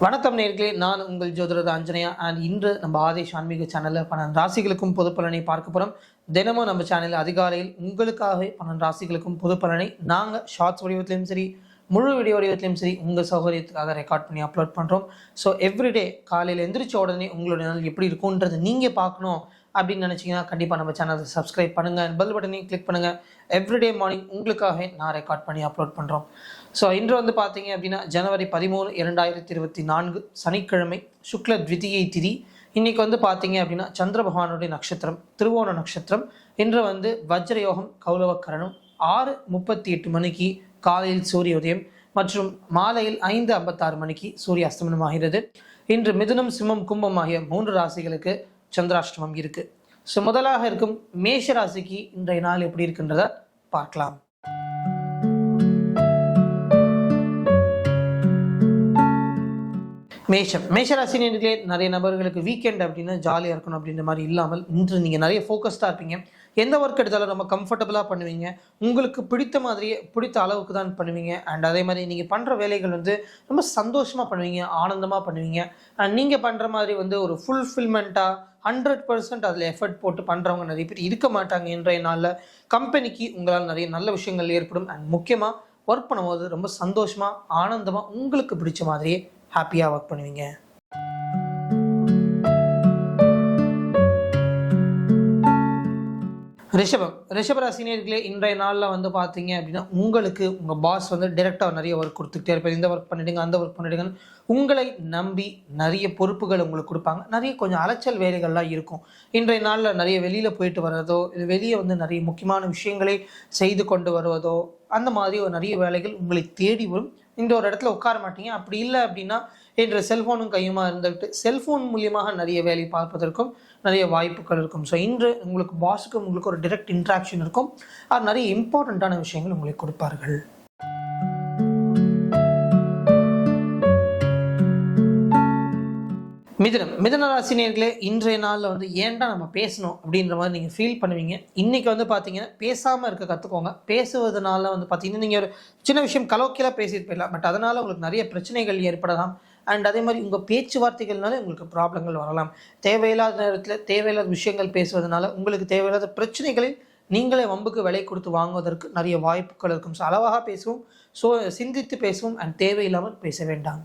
வணக்கம் நேர்களே, நான் உங்கள் ஜோதிடர் ஆஞ்சநேயா. அண்ட் இன்று நம்ம ஆதேஷ் ஆன்மீக சேனலில் 12 ராசிகளுக்கும் பொது பலனை பார்க்க போகிறோம். தினமும் நம்ம சேனலில் அதிகாலையில் உங்களுக்காகவே 12 ராசிகளுக்கும் பொது பலனை நாங்கள் ஷார்ட்ஸ் வடிவத்திலையும் சரி, முழு வீடியோ வடிவத்திலையும் சரி, உங்கள் சௌகரியத்துக்காக ரெக்கார்ட் பண்ணி அப்லோட் பண்ணுறோம். ஸோ எவ்ரிடே காலையில் எந்திரிச்ச உடனே உங்களுடைய நாள் எப்படி இருக்கும்ன்றது நீங்கள் பார்க்கணும் அப்படின்னு நினச்சிங்கன்னா கண்டிப்பாக நம்ம சேனலை சப்ஸ்கிரைப் பண்ணுங்கள், பெல் பட்டனையும் கிளிக் பண்ணுங்கள். எவ்ரிடே மார்னிங் உங்களுக்காகவே நான் ரெக்கார்ட் பண்ணி அப்லோட் பண்ணுறோம். ஸோ இன்று வந்து பார்த்தீங்க அப்படின்னா ஜனவரி 13, 2024 சனிக்கிழமை, சுக்ல த்விதியை திதி. இன்றைக்கி வந்து பார்த்தீங்க அப்படின்னா சந்திர பகவானுடைய நட்சத்திரம் திருவோண நட்சத்திரம். இன்று வந்து வஜ்ரயோகம் கௌலவக்கரணம் 6:38 மணிக்கு காலையில் சூரிய உதயம் மற்றும் மாலையில் 5:56 மணிக்கு சூரிய அஸ்தமனம் ஆகிறது. இன்று மிதுனம், சிம்மம், கும்பம் ஆகிய 3 ராசிகளுக்கு சந்திராஷ்டமம் இருக்குது. ஸோ முதலாக இருக்கும் மேஷ ராசிக்கு இன்றைய நாள் எப்படி இருக்குன்றத பார்க்கலாம். மேஷராசினியர்களே, நிறைய நபர்களுக்கு வீக்கெண்ட் அப்படின்னா ஜாலியாக இருக்கணும் அப்படின்ற மாதிரி இல்லாமல் இன்று நீங்கள் நிறைய ஃபோக்கஸ்டாக இருப்பீங்க. எந்த ஒர்க் எடுத்தாலும் ரொம்ப கம்ஃபர்டபுளாக பண்ணுவீங்க. உங்களுக்கு பிடித்த மாதிரியே பிடித்த அளவுக்கு தான் பண்ணுவீங்க. அண்ட் அதே மாதிரி நீங்கள் பண்ணுற வேலைகள் வந்து ரொம்ப சந்தோஷமாக பண்ணுவீங்க, ஆனந்தமாக பண்ணுவீங்க. அண்ட் நீங்கள் பண்ணுற மாதிரி வந்து ஒரு ஃபுல்ஃபில்மெண்ட்டாக 100% அதில் எஃபர்ட் போட்டு பண்ணுறவங்க நிறைய பேர் இருக்க மாட்டாங்க. இன்றைய நாளில் கம்பெனிக்கு உங்களால் நிறைய நல்ல விஷயங்கள் ஏற்படும். அண்ட் முக்கியமாக ஒர்க் பண்ணும்போது ரொம்ப சந்தோஷமாக ஆனந்தமாக உங்களுக்கு பிடிச்ச மாதிரியே ஹாப்பியாக ஒர்க் பண்ணுவீங்க. ரிஷபராசினியர்களே, இன்றைய நாளில் வந்து பார்த்தீங்க அப்படின்னா உங்களுக்கு உங்கள் பாஸ் வந்து டைரெக்டாக நிறைய ஒர்க் கொடுத்துக்கிட்டே இருப்பார். இந்த ஒர்க் பண்ணிவிடுங்க, அந்த ஒர்க் பண்ணிவிடுங்கன்னு உங்களை நம்பி நிறைய பொறுப்புகள் உங்களுக்கு கொடுப்பாங்க. நிறைய கொஞ்சம் அலைச்சல் வேலைகள்லாம் இருக்கும். இன்றைய நாளில் நிறைய வெளியில் போயிட்டு வர்றதோ, இது வெளியே வந்து நிறைய முக்கியமான விஷயங்களை செய்து கொண்டு வருவதோ, அந்த மாதிரி ஒரு நிறைய வேலைகள் உங்களை தேடி வரும். இந்த ஒரு இடத்துல உட்கார மாட்டீங்க. அப்படி இல்லை அப்படின்னா இன்று செல்ஃபோனும் கையுமா இருந்துட்டு செல்ஃபோன் மூலியமாக நிறைய வேலை பார்ப்பதற்கும் நிறைய வாய்ப்புகள் இருக்கும். ஸோ இன்று உங்களுக்கு பாஸுக்கும் உங்களுக்கு ஒரு டைரக்ட் இன்ட்ராக்ஷன் இருக்கும். அது நிறைய இம்பார்ட்டண்ட்டான விஷயங்கள் உங்களுக்கு கொடுப்பார்கள். மிதுன ராசினியர்களே, இன்றைய நாளில் வந்து ஏன்டா நம்ம பேசணும் அப்படின்ற மாதிரி நீங்கள் ஃபீல் பண்ணுவீங்க. இன்றைக்கி வந்து பார்த்தீங்கன்னா பேசாமல் இருக்க கற்றுக்கோங்க. பேசுவதனால வந்து பார்த்தீங்கன்னா நீங்கள் ஒரு சின்ன விஷயம் கலோக்கியலாக பேசிட்டு போயிடலாம். பட் அதனால் உங்களுக்கு நிறைய பிரச்சனைகள் ஏற்படலாம். அண்ட் அதே மாதிரி உங்கள் பேச்சுவார்த்தைகள்னால உங்களுக்கு ப்ராப்ளங்கள் வரலாம். தேவையில்லாத நேரத்தில் தேவையில்லாத விஷயங்கள் பேசுவதனால உங்களுக்கு தேவையில்லாத பிரச்சனைகளை நீங்களே வம்புக்கு விலை கொடுத்து வாங்குவதற்கு நிறைய வாய்ப்புகள் இருக்கும். ஸோ அளவாக பேசுவோம், ஸோ சிந்தித்து பேசுவோம். அண்ட் தேவையில்லாமல் பேச வேண்டாம்.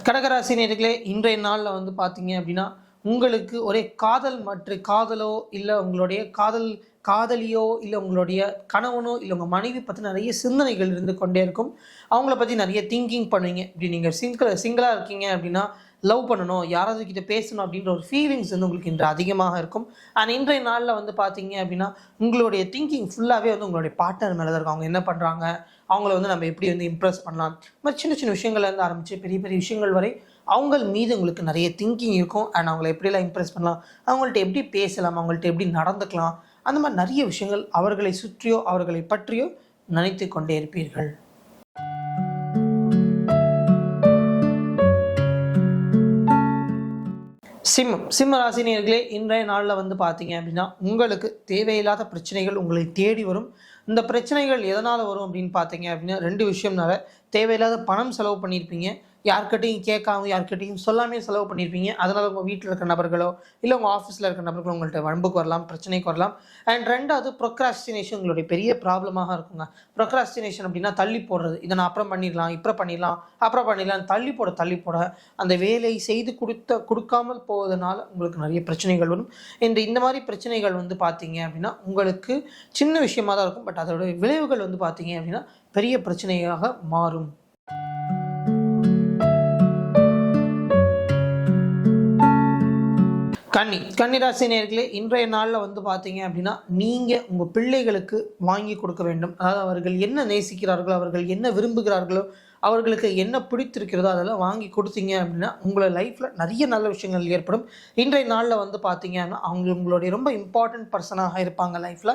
கடகராசினியர்களே, இன்றைய நாளில் வந்து பார்த்தீங்க அப்படின்னா உங்களுக்கு ஒரே காதலோ இல்லை உங்களுடைய காதலியோ இல்லை உங்களுடைய கணவனோ இல்லை உங்கள் மனைவி பற்றி நிறைய சிந்தனைகள் இருந்து கொண்டே இருக்கும். அவங்கள பற்றி நிறைய திங்கிங் பண்ணுவீங்க. இப்படி நீங்கள் சிங்கிளாக இருக்கீங்க அப்படின்னா லவ் பண்ணணும், யாராவது கிட்ட பேசணும் அப்படின்ற ஒரு ஃபீலிங்ஸ் வந்து உங்களுக்கு இன்று அதிகமாக இருக்கும். அண்ட் இன்றைய நாளில் வந்து பார்த்தீங்க அப்படின்னா உங்களுடைய திங்கிங் ஃபுல்லாகவே வந்து உங்களுடைய பார்ட்னர் மேலே தான் இருக்கும். அவங்க என்ன பண்ணுறாங்க, அவங்கள வந்து நம்ம எப்படி வந்து இம்ப்ரெஸ் பண்ணலாம், மாதிரி சின்ன சின்ன விஷயங்கள்லேருந்து ஆரம்பித்து பெரிய பெரிய விஷயங்கள் வரை அவங்கள் மீது உங்களுக்கு நிறைய திங்கிங் இருக்கும். அண்ட் அவங்கள எப்படிலாம் இம்ப்ரெஸ் பண்ணலாம், அவங்கள்ட்ட எப்படி பேசலாம், அவங்கள்ட்ட எப்படி நடந்துக்கலாம், அந்த மாதிரி நிறைய விஷயங்கள் அவர்களை சுற்றியோ அவர்களை பற்றியோ நினைத்து கொண்டே இருப்பீர்கள். சிம்ம ராசினியர்களே, இன்றைய நாளில் வந்து பார்த்தீங்க அப்படின்னா உங்களுக்கு தேவையில்லாத பிரச்சனைகள் உங்களை தேடி வரும். இந்த பிரச்சனைகள் எதனால் வரும் அப்படின்னு பார்த்தீங்க அப்படின்னா 2 விஷயம்னால தேவையில்லாத பணம் செலவு பண்ணியிருப்பீங்க. யார்கிட்டையும் கேட்காம யார்கிட்டையும் சொல்லாமே செலவு பண்ணியிருப்பீங்க. அதனால் உங்கள் வீட்டில் இருக்கிற நபர்களோ இல்லை உங்கள் ஆஃபீஸில் இருக்கிற நபர்களோ உங்கள்கிட்ட வம்புக்கு வரலாம், பிரச்சனைக்கு வரலாம். அண்ட் 2வது ப்ரொக்ராஸ்டினேஷன் உங்களுடைய பெரிய ப்ராப்ளமாக இருக்குங்க. ப்ரொக்ராஸ்டினேஷன் அப்படின்னா தள்ளி போடுறது. இதை நான் அப்புறம் பண்ணிடலாம், அப்புறம் பண்ணிடலாம், தள்ளி போட அந்த வேலை செய்து கொடுக்காமல் போவதனால உங்களுக்கு நிறைய பிரச்சனைகள் வரும். இந்த மாதிரி பிரச்சனைகள் வந்து பார்த்தீங்க அப்படின்னா உங்களுக்கு சின்ன விஷயமாக தான் இருக்கும். பட் அதோட விளைவுகள் வந்து பார்த்தீங்க அப்படின்னா பெரிய பிரச்சனையாக மாறும். கன்னிராசினியர்களே, இன்றைய நாளில் வந்து பார்த்தீங்க அப்படின்னா நீங்கள் உங்கள் பிள்ளைகளுக்கு வாங்கி கொடுக்க வேண்டும். அதாவது அவர்கள் என்ன நேசிக்கிறார்களோ, அவர்கள் என்ன விரும்புகிறார்களோ, அவர்களுக்கு என்ன பிடித்திருக்கிறதோ அதெல்லாம் வாங்கி கொடுத்தீங்க அப்படின்னா உங்களோட லைஃப்பில் நிறைய நல்ல விஷயங்கள் ஏற்படும். இன்றைய நாளில் வந்து பார்த்தீங்கன்னா உங்களுடைய ரொம்ப இம்பார்ட்டன்ட் பர்சனாக இருப்பாங்க லைஃப்பில்.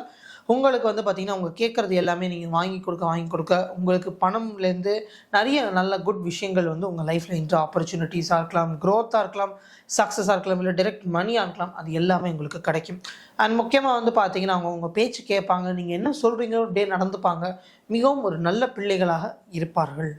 உங்களுக்கு வந்து பார்த்தீங்கன்னா, அவங்க கேட்கறது எல்லாமே நீங்க வாங்கி கொடுக்க உங்களுக்கு பணம்லேருந்து நெறைய நல்ல குட் விஷயங்கள் வந்து உங்க லைஃப்ல இன்ட்ரு ஆப்பர்ச்சுனிட்டீஸா இருக்கலாம், குரோத்தா இருக்கலாம், சக்ஸஸா இருக்கலாம், இல்ல டைரக்ட் மணியா இருக்கலாம். அது எல்லாமே உங்களுக்கு கிடைக்கும். அண்ட் முக்கியமா வந்து பார்த்தீங்கன்னா, அவங்க உங்க பேச்சு கேட்பாங்க. நீங்க என்ன சொல்றீங்களோ அப்படியே நடந்துப்பாங்க. மிகவும் ஒரு நல்ல பிள்ளைகளாக இருப்பார்கள்.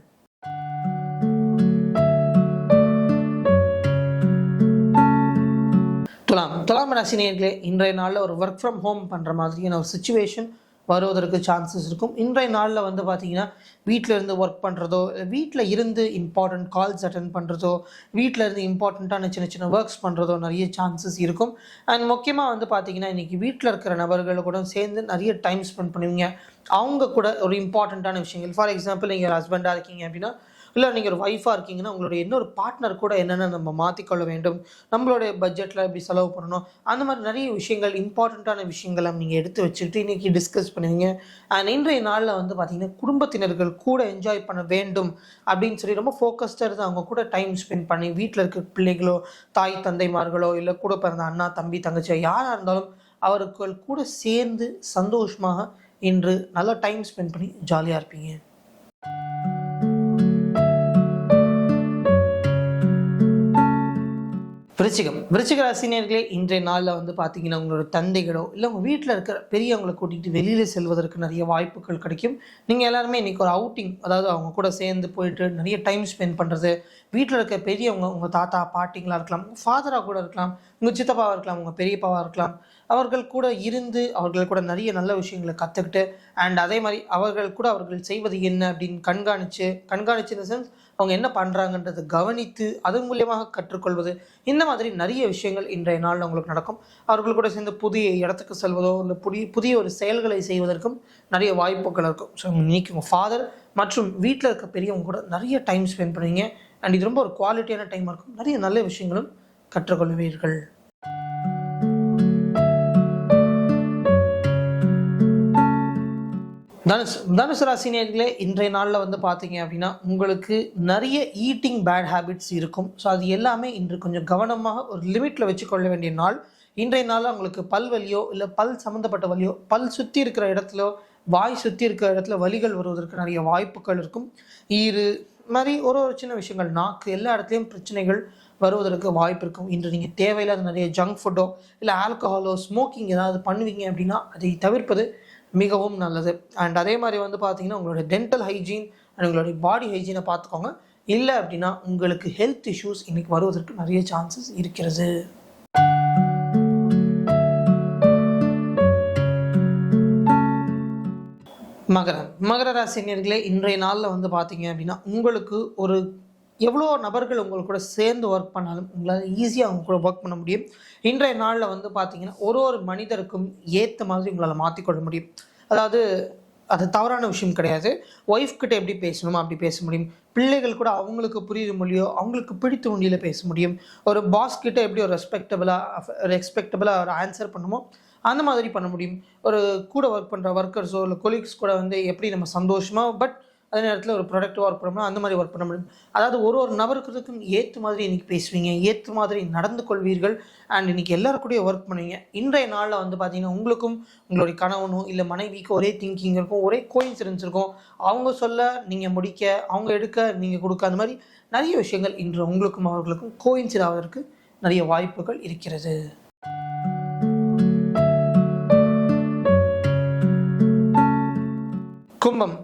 துலாம் ராசி நேயர்களே, இன்றைய நாள்ல ஒரு வொர்க் ஃப்ரம் ஹோம் பண்ற மாதிரியான ஒரு சிச்சுவேஷன் வருவதற்கு சான்சஸ் இருக்கும். இன்றைய நாள்ல வந்து பார்த்தீங்கன்னா, வீட்ல இருந்து ஒர்க் பண்றதோ, வீட்ல இருந்து இம்பார்ட்டன்ட் கால்ஸ் அட்டெண்ட் பண்றதோ, வீட்ல இருந்து இம்பார்ட்டன்ட்டான சின்ன சின்ன ஒர்க்ஸ் பண்றதோ நெறைய சான்சஸ் இருக்கும். அண்ட் முக்கியமா வந்து பார்த்தீங்கன்னா, இன்னைக்கு வீட்ல இருக்கிற நபர்கள் கூட சேர்ந்து நெறைய டைம் ஸ்பெண்ட் பண்ணுவீங்க. அவங்க கூட ஒரு இம்பார்ட்டன்ட்டான விஷயங்கள், ஃபார் எக்ஸாம்பிள் நீங்க ஒரு ஹஸ்பண்டா இருக்கீங்க அப்படின்னா, இல்ல நீங்க ஒரு ஒய்ஃபா இருக்கீங்கன்னா, உங்களுடைய இன்னொரு பார்ட்னர் கூட என்னென்ன நம்ம மாத்திக்கொள்ள வேண்டும், நம்மளுடைய பட்ஜெட்ல எப்படி செலவு பண்ணணும், அந்த மாதிரி நிறைய விஷயங்கள், இம்பார்ட்டன்ட்டான விஷயங்கள நீங்க எடுத்து வச்சுக்கிட்டு இன்னைக்கு டிஸ்கஸ் பண்ணுவீங்க. அண்ட் இன்றைய நாள்ல வந்து பார்த்தீங்கன்னா, குடும்பத்தினர்கள் கூட என்ஜாய் பண்ண வேண்டும் அப்படின்னு சொல்லி ரொம்ப ஃபோக்கஸ்டா இருந்து அவங்க கூட டைம் ஸ்பெண்ட் பண்ணி, வீட்ல இருக்க பிள்ளைகளோ, தாய் தந்தைமார்களோ, இல்ல கூட பிறந்த அண்ணா, தம்பி, தங்கச்சியோ யாரா இருந்தாலும் அவர்கள் கூட சேர்ந்து சந்தோஷமாக இன்று நல்லா டைம் ஸ்பெண்ட் பண்ணி ஜாலியா இருப்பீங்க. விருச்சிக ராசினியர்களே, இன்றைய நாளில் வந்து பார்த்தீங்கன்னா, உங்களோட தந்தைகளோ இல்லை உங்கள் வீட்டில் இருக்கிற பெரியவங்களை கூட்டிகிட்டு வெளியில் செல்வதற்கு நிறைய வாய்ப்புகள் கிடைக்கும். நீங்கள் எல்லாருமே இன்றைக்கி ஒரு அவுட்டிங், அதாவது அவங்க கூட சேர்ந்து போயிட்டு நிறைய டைம் ஸ்பெண்ட் பண்ணுறது, வீட்டில் இருக்க பெரியவங்க, உங்கள் தாத்தா பாட்டிங்களாக இருக்கலாம், உங்கள் ஃபாதராக கூட இருக்கலாம், உங்கள் சித்தப்பாவாக இருக்கலாம், உங்கள் பெரியப்பாவாக இருக்கலாம், அவர்கள் கூட இருந்து அவர்கள் கூட நிறைய நல்ல விஷயங்களை கற்றுக்கிட்டு, அண்ட் அதே மாதிரி அவர்கள் செய்வது என்ன அப்படின்னு கண்காணிச்சு இந்த சென்ஸ் அவங்க என்ன பண்ணுறாங்கன்றதை கவனித்து அதன் மூலியமாக கற்றுக்கொள்வது, இந்த மாதிரி நிறைய விஷயங்கள் இன்றைய நாளில் உங்களுக்கு நடக்கும். அவர்கள் கூட சேர்ந்து புதிய இடத்துக்கு செல்வதோ இல்லை புதிய ஒரு செயல்களை செய்வதற்கும் நிறைய வாய்ப்புகள் இருக்கும். ஸோ இன்னைக்கு உங்கள் ஃபாதர் மற்றும் வீட்டில் இருக்க பெரியவங்க கூட நிறைய டைம் ஸ்பெண்ட் பண்ணுவீங்க. அண்ட் இது ரொம்ப ஒரு குவாலிட்டியான டைமாக இருக்கும். நிறைய நல்ல விஷயங்களும் கற்றுக்கொள்வீர்கள். தனுசு ராசி நேயர்களே, இன்றைய நாளில் வந்து பார்த்தீங்க அப்படின்னா, உங்களுக்கு நிறைய ஈட்டிங் பேட் ஹேபிட்ஸ் இருக்கும். ஸோ அது எல்லாமே இன்று கொஞ்சம் கவனமாக ஒரு லிமிட்டில் வச்சுக்கொள்ள வேண்டிய நாள். இன்றைய நாளில் உங்களுக்கு பல் வலியோ இல்லை பல் சம்மந்தப்பட்ட வலியோ, பல் சுற்றி இருக்கிற இடத்துல, வாய் சுற்றி இருக்கிற இடத்துல வலிகள் வருவதற்கு நிறைய வாய்ப்புகள் இருக்கும். ஈறு மாதிரி ஒரு சின்ன விஷயங்கள், நாக்கு, எல்லா இடத்துலையும் பிரச்சனைகள் வருவதற்கு வாய்ப்பு இருக்கும். இன்று நீங்கள் தேவையில்லாத நிறைய ஜங்க் ஃபுட்டோ இல்லை ஆல்கஹாலோ ஸ்மோக்கிங் ஏதாவது பண்ணுவீங்க அப்படின்னா அதை தவிர்ப்பது மிகவும் நல்லது. அண்ட் அதே மாதிரி வந்து பார்த்தீங்கன்னா, உங்களோட டென்டல் ஹைஜீன் அண்ட் உங்களுடைய பாடி ஹைஜீனை பார்த்துக்கோங்க. இல்லை அப்படின்னா உங்களுக்கு ஹெல்த் இஷ்யூஸ் இன்னைக்கு வருவதற்கு நிறைய சான்சஸ் இருக்கிறது. மகர ராசினியர்களே, இன்றைய நாளில் வந்து பார்த்தீங்க அப்படின்னா, உங்களுக்கு ஒரு எவ்வளோ நபர்கள் உங்களுக்கு கூட சேர்ந்து ஒர்க் பண்ணாலும் உங்களால் ஈஸியாக அவங்க கூட ஒர்க் பண்ண முடியும். இன்றைய நாளில் வந்து பார்த்தீங்கன்னா, ஒரு மனிதருக்கும் ஏற்ற மாதிரி உங்களால் மாற்றிக்கொள்ள முடியும். அதாவது அது தவறான விஷயம் கிடையாது. ஒய்ஃப் கிட்ட எப்படி பேசணுமோ அப்படி பேச முடியும். பிள்ளைகள் கூட அவங்களுக்கு புரியுற மொழியோ, அவங்களுக்கு பிடித்த மொழியில் பேச முடியும். ஒரு பாஸ் கிட்ட எப்படி ஒரு ரெஸ்பெக்டபுளாக ஒரு ஆன்சர் பண்ணுமோ அந்த மாதிரி பண்ண முடியும். ஒரு கூட ஒர்க் பண்ணுற ஒர்க்கர்ஸோ இல்லை கொலீக்ஸ் கூட வந்து எப்படி நம்ம சந்தோஷமாக பட் அதே நேரத்தில் ஒரு ப்ரொடக்டிவாக ஒர்க் பண்ணணும், அந்த மாதிரி ஒர்க் பண்ண முடியும். அதாவது ஒரு நபருக்கும் ஏற்ற மாதிரி இன்றைக்கி பேசுவீங்க, ஏற்ற மாதிரி நடந்து கொள்வீர்கள். அண்ட் இன்றைக்கி எல்லாருக்கூடய ஒர்க் பண்ணுவீங்க. இன்றைய நாளில் வந்து பார்த்தீங்கன்னா, உங்களுக்கும் உங்களுடைய கணவனும் இல்லை மனைவிக்கு ஒரே திங்கிங் இருக்கும், ஒரே கோயின்சிடன்ஸ் இருக்கும். அவங்க சொல்ல நீங்கள் முடிக்க, அவங்க எடுக்க நீங்கள் கொடுக்க, அந்த மாதிரி நிறைய விஷயங்கள் இன்று உங்களுக்கும் அவர்களுக்கும் கோயின்சிட் ஆவதற்கு நிறைய வாய்ப்புகள் இருக்கிறது.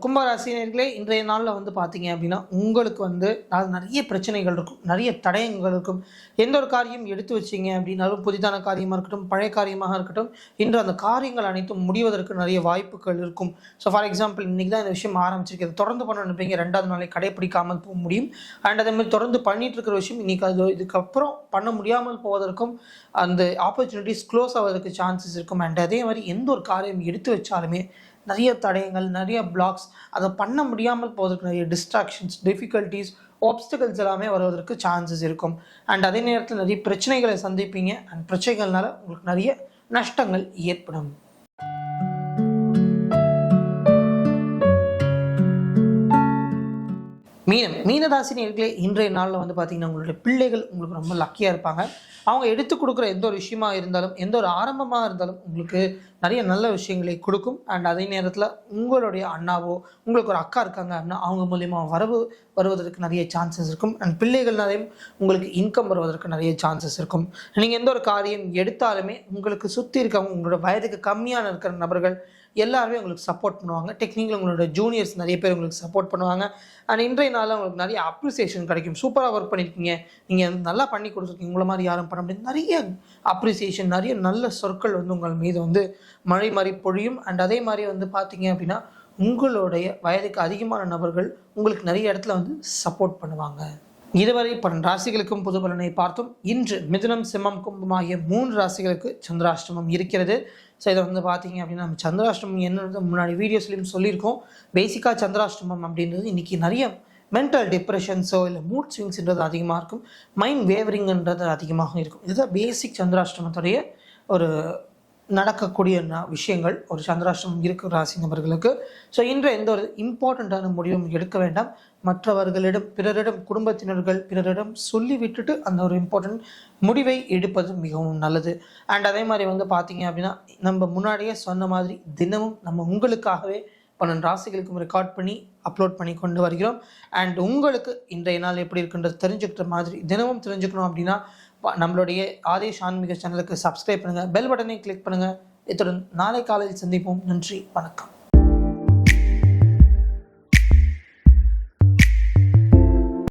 கும்பராசினியர்களே, இன்றைய நாளில் வந்து பார்த்தீங்க அப்படின்னா, உங்களுக்கு வந்து அது நிறைய பிரச்சனைகள் இருக்கும், நிறைய தடயங்கள் இருக்கும். எந்த ஒரு காரியம் எடுத்து வச்சிங்க அப்படின்னாலும், புதிதான காரியமாக இருக்கட்டும், பழைய காரியமாக இருக்கட்டும், இன்று அந்த காரியங்கள் அனைத்தும் முடிவதற்கு நிறைய வாய்ப்புகள் இருக்கும். ஸோ ஃபார் எக்ஸாம்பிள், இன்றைக்கி தான் இந்த விஷயம் ஆரம்பிச்சிருக்கிறது, தொடர்ந்து பண்ண நினைப்பீங்க, 2வது நாளை கடைப்பிடிக்காமல் போக முடியும். அண்ட் அதே மாதிரி தொடர்ந்து பண்ணிட்டு இருக்கிற விஷயம் இன்றைக்கி இதுக்கப்புறம் பண்ண முடியாமல் போவதற்கும் அந்த ஆப்பர்ச்சுனிட்டிஸ் க்ளோஸ் ஆவதற்கு சான்சஸ் இருக்கும். அண்ட் அதே மாதிரி எந்த ஒரு காரியம் எடுத்து வச்சாலுமே நிறைய தடயங்கள், நிறைய பிளாக்ஸ், அதை பண்ண முடியாமல் போவதற்கு நிறைய டிஸ்ட்ராக்ஷன்ஸ், டிஃபிகல்ட்டிஸ், ஆப்ஸ்டிகல்ஸ் எல்லாமே வருவதற்கு சான்சஸ் இருக்கும். அண்ட் அதே நேரத்தில் நிறைய பிரச்சனைகளை சந்திப்பீங்க. அண்ட் பிரச்சனைகள்னால உங்களுக்கு நிறைய நஷ்டங்கள் ஏற்படும். மீனராசி நேயர்களே, இன்றைய நாளில் வந்து பார்த்தீங்கன்னா உங்களுடைய பிள்ளைகள் உங்களுக்கு ரொம்ப லக்கியாக இருப்பாங்க. அவங்க எடுத்து கொடுக்குற எந்த ஒரு விஷயமா இருந்தாலும், எந்த ஒரு ஆரம்பமாக இருந்தாலும் உங்களுக்கு நிறைய நல்ல விஷயங்களை கொடுக்கும். அண்ட் அதே நேரத்தில் உங்களுடைய அண்ணாவோ, உங்களுக்கு ஒரு அக்கா இருக்காங்க அப்படின்னா அவங்க மூலியமாக வருவதற்கு நிறைய சான்சஸ் இருக்கும். அண்ட் பிள்ளைகள்னாலையும் உங்களுக்கு இன்கம் வருவதற்கு நிறைய சான்சஸ் இருக்கும். நீங்கள் எந்த ஒரு காரியம் எடுத்தாலுமே உங்களுக்கு சுற்றி இருக்கவங்க, உங்களோட வயதுக்கு கம்மியான இருக்கிற நபர்கள் எல்லாருமே உங்களுக்கு சப்போர்ட் பண்ணுவாங்க. டெக்னிக்கல் உங்களோட ஜூனியர்ஸ் நிறைய பேர் உங்களுக்கு சப்போர்ட் பண்ணுவாங்க. அண்ட் இன்றைய நாளில் உங்களுக்கு நிறைய அப்ரிசியேஷன் கிடைக்கும். சூப்பராக ஒர்க் பண்ணியிருக்கீங்க, நீங்கள் நல்லா பண்ணி கொடுத்துருக்கீங்க, உங்களை மாதிரி யாரும் பண்ண முடியாது, நிறைய அப்ரிசியேஷன், நிறைய நல்ல சொற்கள் வந்து உங்கள் மீது வந்து மழை மாதிரி பொழியும். அண்ட் அதே மாதிரி வந்து பார்த்தீங்க அப்படின்னா உங்களுடைய வயதுக்கு அதிகமான நபர்கள் உங்களுக்கு நிறைய இடத்துல வந்து சப்போர்ட் பண்ணுவாங்க. இதுவரை 12 ராசிகளுக்கும் பொது பலனை பார்த்தோம். இன்று மிதுனம், சிம்மம், கும்பம் ஆகிய 3 ராசிகளுக்கு சந்திராஷ்டமம் இருக்கிறது. ஸோ இதை வந்து பார்த்தீங்க அப்படின்னா நம்ம சந்திராஷ்டமம் என்னது முன்னாடி வீடியோஸ்லையும் சொல்லியிருக்கோம். பேசிக்காக சந்திராஷ்டமம் அப்படின்றது இன்றைக்கி நிறைய மென்டல் டிப்ரெஷன்ஸோ இல்லை மூட் ஸ்விங்ஸ்ன்றது அதிகமாக இருக்கும், மைண்ட் வேவரிங்ன்றது அதிகமாக இருக்கும். இதுதான் பேசிக் சந்திராஷ்டமத்துடைய ஒரு நடக்கக்கூடிய விஷயங்கள் ஒரு சந்திராஷ்டமம் இருக்கிற ராசி நபர்களுக்கு. ஸோ இன்று எந்த ஒரு இம்பார்ட்டண்ட்டான முடிவும் எடுக்க வேண்டாம். மற்றவர்களிடம், பிறரிடம், குடும்பத்தினர்கள் பிறரிடம் சொல்லி விட்டுட்டு அந்த ஒரு இம்பார்ட்டன்ட் முடிவை எடுப்பது மிகவும் நல்லது. அண்ட் அதே மாதிரி வந்து பார்த்தீங்க அப்படின்னா நம்ம முன்னாடியே சொன்ன மாதிரி தினமும் நம்ம உங்களுக்காகவே 12 ராசிகளுக்கும் ரெக்கார்ட் பண்ணி அப்லோட் பண்ணி கொண்டு வருகிறோம். அண்ட் உங்களுக்கு இன்றைய நாள் எப்படி இருக்குன்றது தெரிஞ்சுக்கிற மாதிரி தினமும் தெரிஞ்சுக்கணும் அப்படின்னா நம்மளுடைய ஆதேஷ் ஆன்மீக சேனலுக்கு சப்ஸ்கிரைப் பண்ணுங்கள், பெல் பட்டனை கிளிக் பண்ணுங்கள். இத்துடன் நாளை காலையில் சந்திப்போம். நன்றி, வணக்கம்.